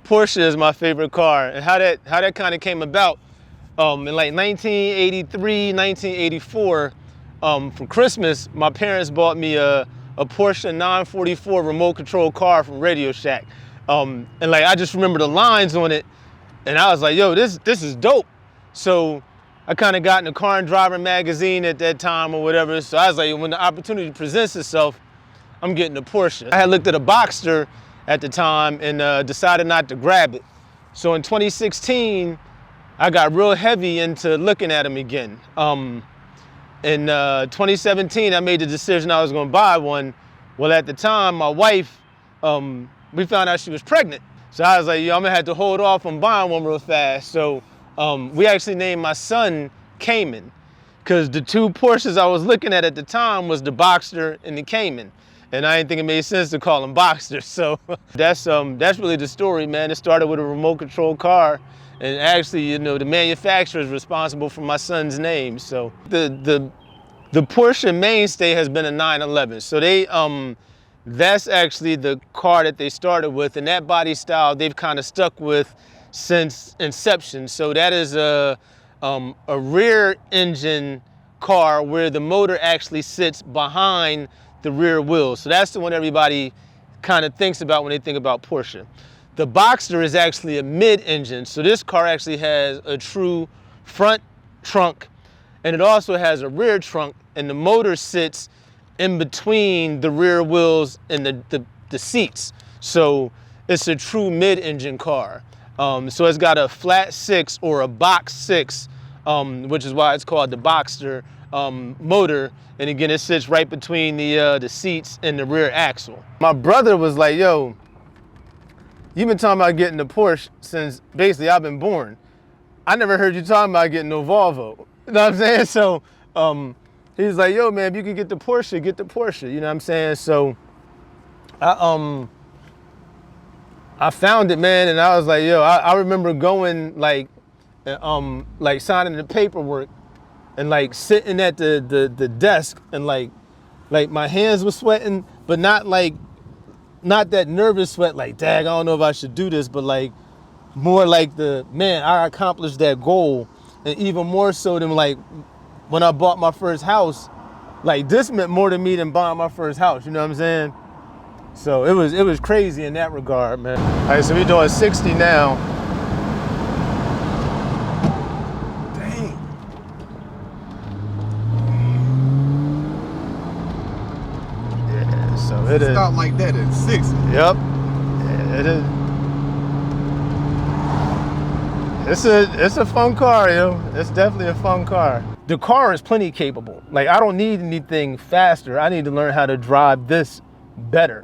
Porsche is my favorite car, and how that kind of came about. In like 1983, 1984, for Christmas, my parents bought me a Porsche 944 remote control car from Radio Shack, and like I just remember the lines on it, and I was like, yo, this is dope. So I kind of got in the Car and Driver magazine at that time or whatever. So I was like, when the opportunity presents itself, I'm getting a Porsche. I had looked at a Boxster at the time and decided not to grab it. So in 2016, I got real heavy into looking at them again. In 2017, I made the decision I was gonna buy one. Well, at the time, my wife, we found out she was pregnant. So I was like, yo, I'm gonna have to hold off on buying one real fast. So we actually named my son Cayman, because the two Porsches I was looking at the time was the Boxster and the Cayman. And I didn't think it made sense to call them Boxster. So that's really the story, man. It started with a remote control car, and actually, you know, the manufacturer is responsible for my son's name. So the Porsche mainstay has been a 911. So that's actually the car that they started with, and that body style they've kind of stuck with since inception. So that is a rear engine car where the motor actually sits behind the rear wheels. So that's the one everybody kind of thinks about when they think about Porsche. The Boxster is actually a mid-engine. So this car actually has a true front trunk, and it also has a rear trunk, and the motor sits in between the rear wheels and the seats. So it's a true mid-engine car. So it's got a flat six or a box six, which is why it's called the Boxster motor. And again, it sits right between the seats and the rear axle. My brother was like, yo, you've been talking about getting the Porsche since basically I've been born. I never heard you talking about getting no Volvo. You know what I'm saying? So he was like, yo, man, if you can get the Porsche, get the Porsche. You know what I'm saying? So I found it, man, and I was like, yo, I remember going like signing the paperwork and like sitting at the desk, and like my hands were sweating, but not that nervous sweat, like, dag, I don't know if I should do this, but like more like man, I accomplished that goal. And even more so than like when I bought my first house, like this meant more to me than buying my first house, you know what I'm saying? So it was crazy in that regard, man. All right, so we're doing 60 now. Dang. Yeah, so it is. Stop like that at 60. Yep. Yeah, it is. It's a fun car, yo. It's definitely a fun car. The car is plenty capable. Like, I don't need anything faster. I need to learn how to drive this better.